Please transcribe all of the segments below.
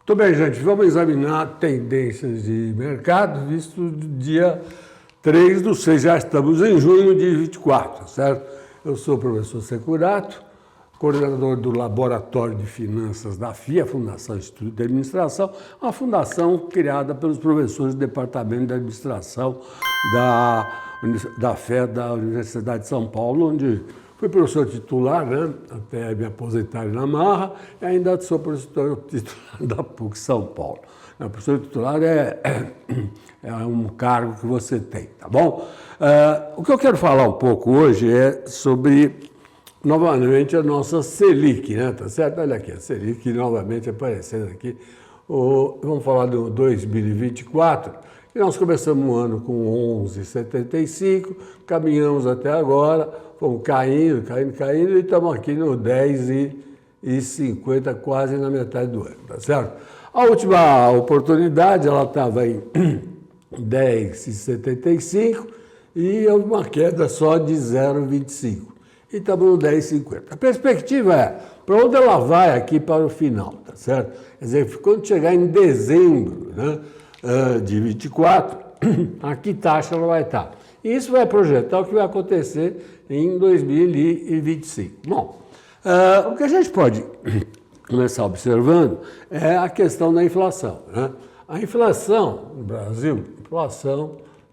Muito bem, gente, vamos examinar tendências de mercado visto do dia 3/6, já estamos em junho de 24, certo? Eu sou o professor Securato, coordenador do Laboratório de Finanças da FIA, Fundação Instituto de Administração, uma fundação criada pelos professores do Departamento de Administração da FE da Universidade de São Paulo, onde fui professor titular, né, até me aposentar na Marra, e ainda sou professor titular da PUC São Paulo. O professor titular é um cargo que você tem, tá bom? O que eu quero falar um pouco hoje é sobre, novamente, a nossa Selic, né, tá certo? Olha aqui, a Selic novamente aparecendo aqui. Vamos falar do 2024, e nós começamos o ano com 11,75, caminhamos até agora, fomos caindo, e estamos aqui no 10,50, quase na metade do ano, tá certo? A última oportunidade, ela estava em 10,75 e houve uma queda só de 0,25. E estamos no 10,50. A perspectiva é, para onde ela vai aqui para o final, tá certo? Quer dizer, quando chegar em dezembro, né, de 24, a que taxa ela vai estar? E isso vai projetar o que vai acontecer em 2025. Bom, o que a gente pode começar observando é a questão da inflação, né? A inflação no Brasil,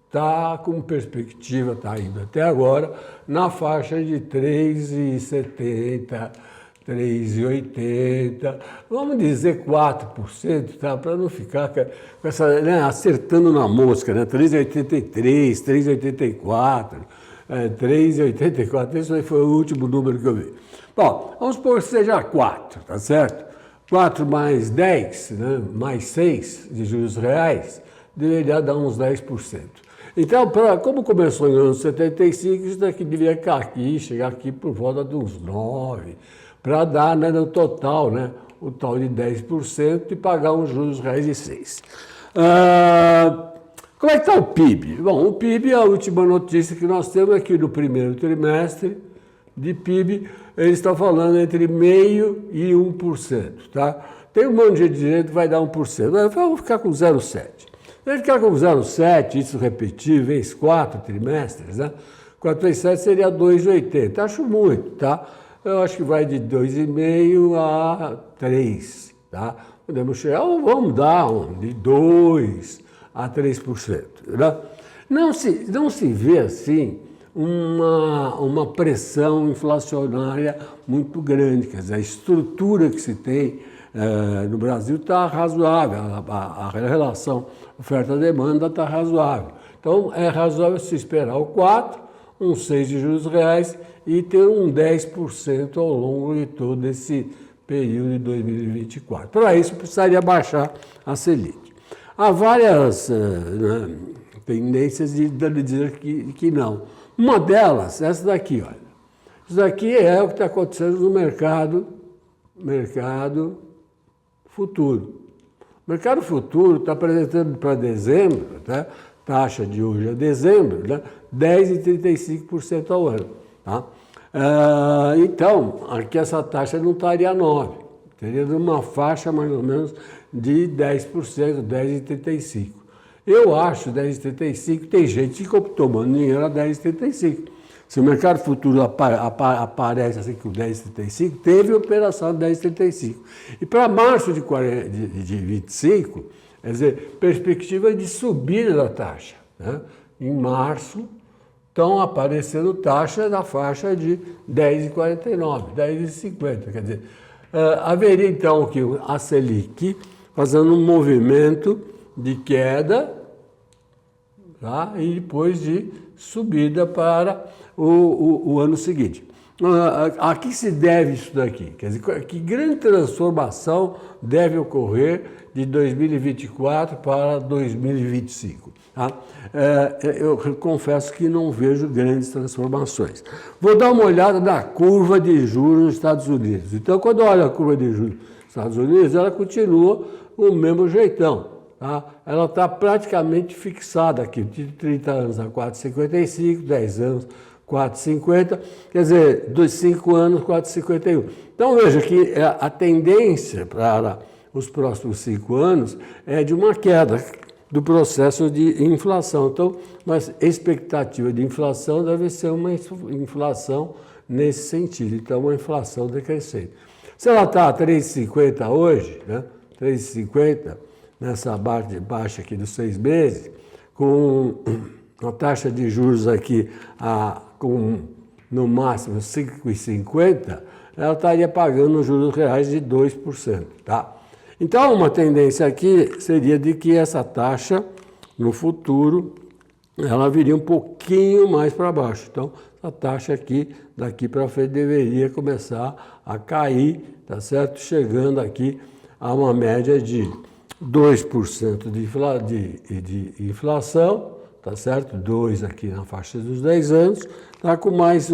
está com perspectiva, está indo até agora, na faixa de 3,70%, 3,80%, vamos dizer 4%, tá? Para não ficar com essa, né, acertando na mosca, né? 3,83%, 3,84%, 3,84%, esse foi o último número que eu vi. Bom, vamos supor que seja 4, tá certo? 4 mais 10, né, mais 6 de juros reais, deveria dar uns 10%. Então, como começou em anos 75, isso daqui deveria chegar aqui por volta de uns 9%, para dar, né, no total, né, o tal de 10% e pagar uns juros reais de 6%. Como é que está o PIB? Bom, o PIB, a última notícia que nós temos aqui no primeiro trimestre de PIB, eles estão falando entre 0,5% e 1%, tá? Tem um monte de gente que vai dar 1%, mas vamos ficar com 0,7%. Se a gente ficar com 0,7%, isso repetir, vezes 4 trimestres, né? 4 vezes 7 seria 2,80%. Acho muito, tá? Eu acho que vai de 2,5% a 3%, tá? Podemos chegar, ou vamos dar de 2% a 3%, né? Não se vê, assim, uma pressão inflacionária muito grande, quer dizer, a estrutura que se tem no Brasil está razoável, a relação oferta-demanda está razoável. Então, é razoável se esperar o 4%, uns 6% de juros reais e ter um 10% ao longo de todo esse período de 2024. Para isso, precisaria baixar a Selic. Há várias tendências de dizer que não. Uma delas, essa daqui, olha. Isso daqui é o que está acontecendo no mercado futuro. O mercado futuro está apresentando para dezembro, tá? Taxa de hoje a dezembro, né? 10,35% ao ano. Tá? Então, aqui essa taxa não estaria 9%, teria uma faixa mais ou menos de 10%, 10,35%. Eu acho 10,35%, tem gente que tomando dinheiro a 10,35%. Se o mercado futuro aparece assim com 10,35%, teve operação a 10,35%. E para março de 25%, quer dizer, perspectiva de subida da taxa, né? Em março, estão aparecendo taxas na faixa de 10,49%, 10,50%. Quer dizer, haveria então que a Selic fazendo um movimento de queda, tá? E depois de subida para o ano seguinte. A que se deve isso daqui? Quer dizer, que grande transformação deve ocorrer de 2024 para 2025? Tá? Eu confesso que não vejo grandes transformações. Vou dar uma olhada na curva de juros nos Estados Unidos. Então, quando eu olho a curva de juros nos Estados Unidos, ela continua o mesmo jeitão. Tá? Ela está praticamente fixada aqui, de 30 anos a 4,55, 10 anos 4,50, quer dizer, dos 5 anos 4,51. Então veja que a tendência para os próximos 5 anos é de uma queda do processo de inflação. Então, mas a expectativa de inflação deve ser uma inflação nesse sentido, então uma inflação decrescente. Se ela está a 3,50 hoje, né, 3,50 nessa baixa aqui dos 6 meses, com a taxa de juros aqui com no máximo 5,50, ela estaria pagando juros reais de 2%, tá? Então, uma tendência aqui seria de que essa taxa, no futuro, ela viria um pouquinho mais para baixo. Então, a taxa aqui, daqui para frente, deveria começar a cair, tá certo? Chegando aqui a uma média de 2% de inflação, tá certo? 2 aqui na faixa dos 10 anos, tá? Com mais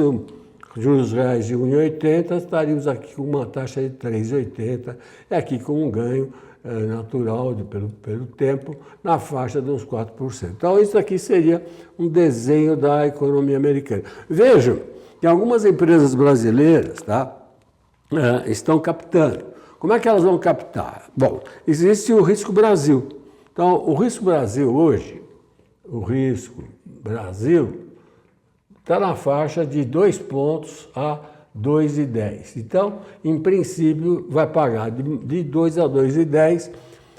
juros reais de 1,80, estaríamos aqui com uma taxa de 3,80, e aqui com um ganho natural pelo tempo na faixa de uns 4%. Então, isso aqui seria um desenho da economia americana. Vejam que algumas empresas brasileiras, tá, estão captando. Como é que elas vão captar? Bom, existe o Risco Brasil. Então, o Risco Brasil hoje, o Risco Brasil está na faixa de 2 pontos a 2,10. Então, em princípio, vai pagar de 2 a 2,10,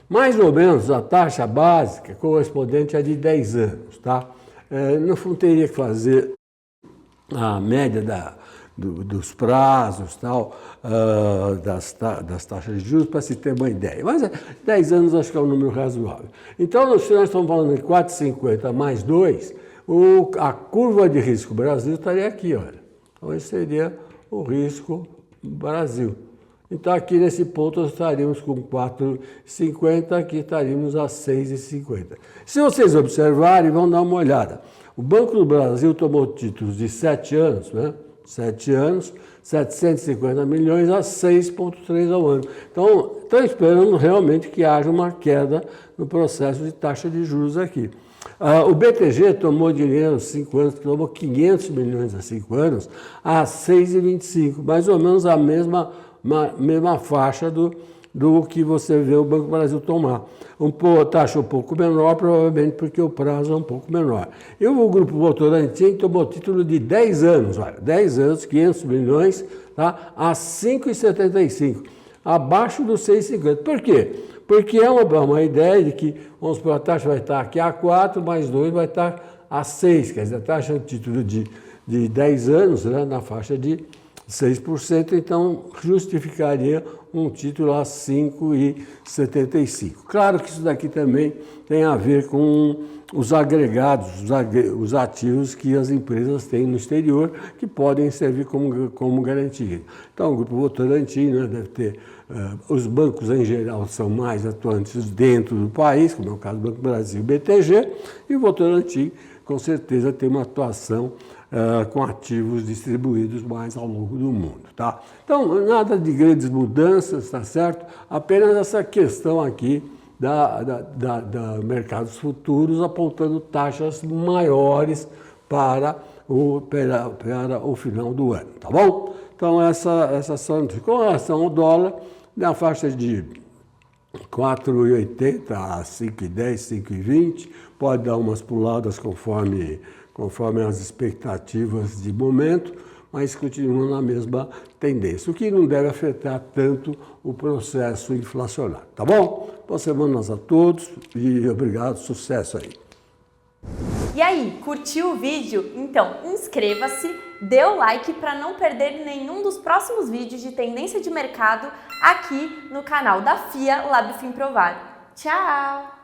mais ou menos a taxa básica correspondente a de 10 anos, tá? No fundo, teria que fazer a média dos prazos, tal, das taxas de juros, para se ter uma ideia. Mas 10 anos acho que é um número razoável. Então, se nós estamos falando de 4,50 mais 2, a curva de risco Brasil estaria aqui, olha. Então, esse seria o risco Brasil. Então, aqui nesse ponto, nós estaríamos com 4,50, aqui estaríamos a 6,50. Se vocês observarem, vão dar uma olhada. O Banco do Brasil tomou títulos de 7 anos, né? 7 anos, 750 milhões a 6,3 ao ano. Então, estão esperando realmente que haja uma queda no processo de taxa de juros aqui. O BTG tomou dinheiro 5 anos, tomou 500 milhões a 5 anos, a 6,25, mais ou menos a mesma faixa do que você vê o Banco do Brasil tomar. Taxa um pouco menor, provavelmente porque o prazo é um pouco menor. E o Grupo Votorantim tomou título de 10 anos, olha, 10 anos, 500 milhões, tá, a 5,75, abaixo dos 6,50. Por quê? Porque é uma ideia de que, vamos supor, a taxa vai estar aqui a 4, mais 2 vai estar a 6, quer dizer, a taxa de título de 10 anos, né, na faixa de 6%, então justificaria um título a 5,75. Claro que isso daqui também tem a ver com os agregados, os ativos que as empresas têm no exterior, que podem servir como garantia. Então, o Grupo Votorantim, né, deve ter, os bancos em geral são mais atuantes dentro do país, como é o caso do Banco do Brasil e BTG, e o Votorantim, com certeza, tem uma atuação com ativos distribuídos mais ao longo do mundo, tá? Então, nada de grandes mudanças, tá certo? Apenas essa questão aqui da mercados futuros apontando taxas maiores para o final do ano, tá bom? Então, essa só com relação ao dólar, na faixa de 4,80 a 5,10, 5,20, pode dar umas puladas conforme as expectativas de momento, mas continua na mesma tendência, o que não deve afetar tanto o processo inflacionário, tá bom? Boas semanas a todos e obrigado, sucesso aí. E aí, curtiu o vídeo? Então inscreva-se, dê o like para não perder nenhum dos próximos vídeos de tendência de mercado aqui no canal da FIA LabFinProvar. Tchau!